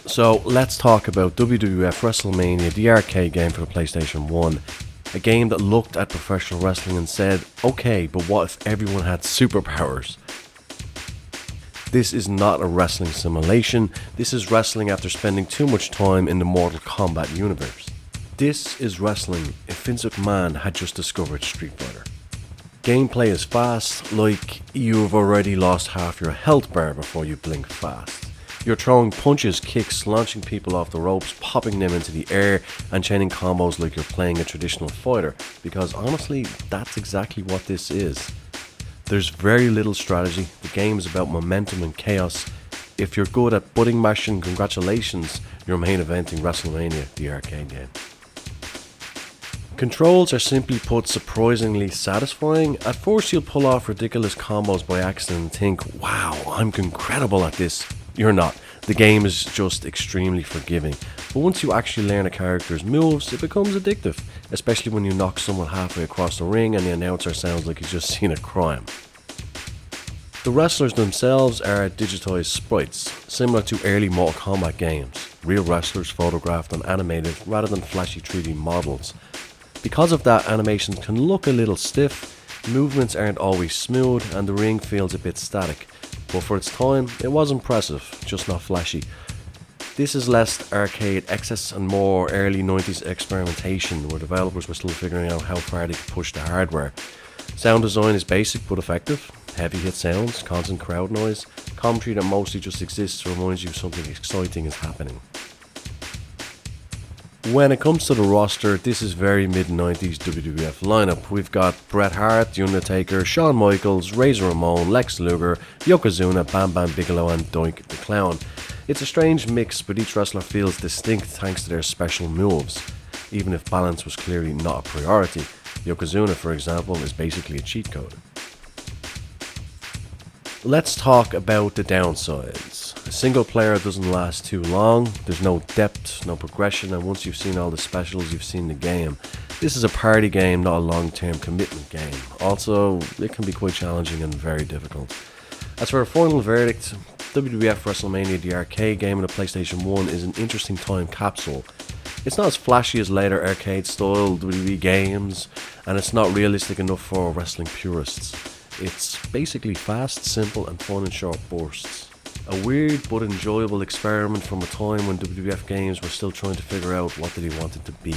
So let's talk about WWF WrestleMania, the arcade game for the PlayStation 1. A game that looked at professional wrestling and said, okay, but what if everyone had superpowers? This is not a wrestling simulation, this is wrestling after spending too much time in the Mortal Kombat universe. This is wrestling if Vince McMahon had just discovered Street Fighter. Gameplay is fast, like you've already lost half your health bar before you blink fast. You're throwing punches, kicks, launching people off the ropes, popping them into the air, and chaining combos like you're playing a traditional fighter, because honestly, that's exactly what this is. There's very little strategy, the game is about momentum and chaos. If you're good at button mashing, congratulations, you're main eventing WrestleMania, the arcade game. Controls are simply put surprisingly satisfying. At first you'll pull off ridiculous combos by accident and think, wow, I'm incredible at this. You're not. The game is just extremely forgiving. But once you actually learn a character's moves, it becomes addictive, especially when you knock someone halfway across the ring and the announcer sounds like he's just seen a crime. The wrestlers themselves are digitized sprites, similar to early Mortal Kombat games. Real wrestlers photographed and animated rather than flashy 3D models. Because of that, animations can look a little stiff, movements aren't always smooth, and the ring feels a bit static. But for its time, it was impressive, just not flashy. This is less arcade excess and more early 90s experimentation, where developers were still figuring out how far they could push the hardware. Sound design is basic but effective. Heavy hit sounds, constant crowd noise, commentary that mostly just exists to remind you something exciting is happening. When it comes to the roster, this is very mid-90s WWF lineup. We've got Bret Hart, The Undertaker, Shawn Michaels, Razor Ramon, Lex Luger, Yokozuna, Bam Bam Bigelow and Doink the Clown. It's a strange mix, but each wrestler feels distinct thanks to their special moves, even if balance was clearly not a priority. Yokozuna, for example, is basically a cheat code. Let's talk about the downsides. A single player doesn't last too long, there's no depth, no progression, and once you've seen all the specials, you've seen the game. This is a party game, not a long-term commitment game. Also, it can be quite challenging and very difficult. As for a final verdict, WWF WrestleMania, the arcade game on the PlayStation 1 is an interesting time capsule. It's not as flashy as later arcade-style WWE games, and it's not realistic enough for wrestling purists. It's basically fast, simple, and fun in short bursts. A weird but enjoyable experiment from a time when WWF games were still trying to figure out what they wanted to be.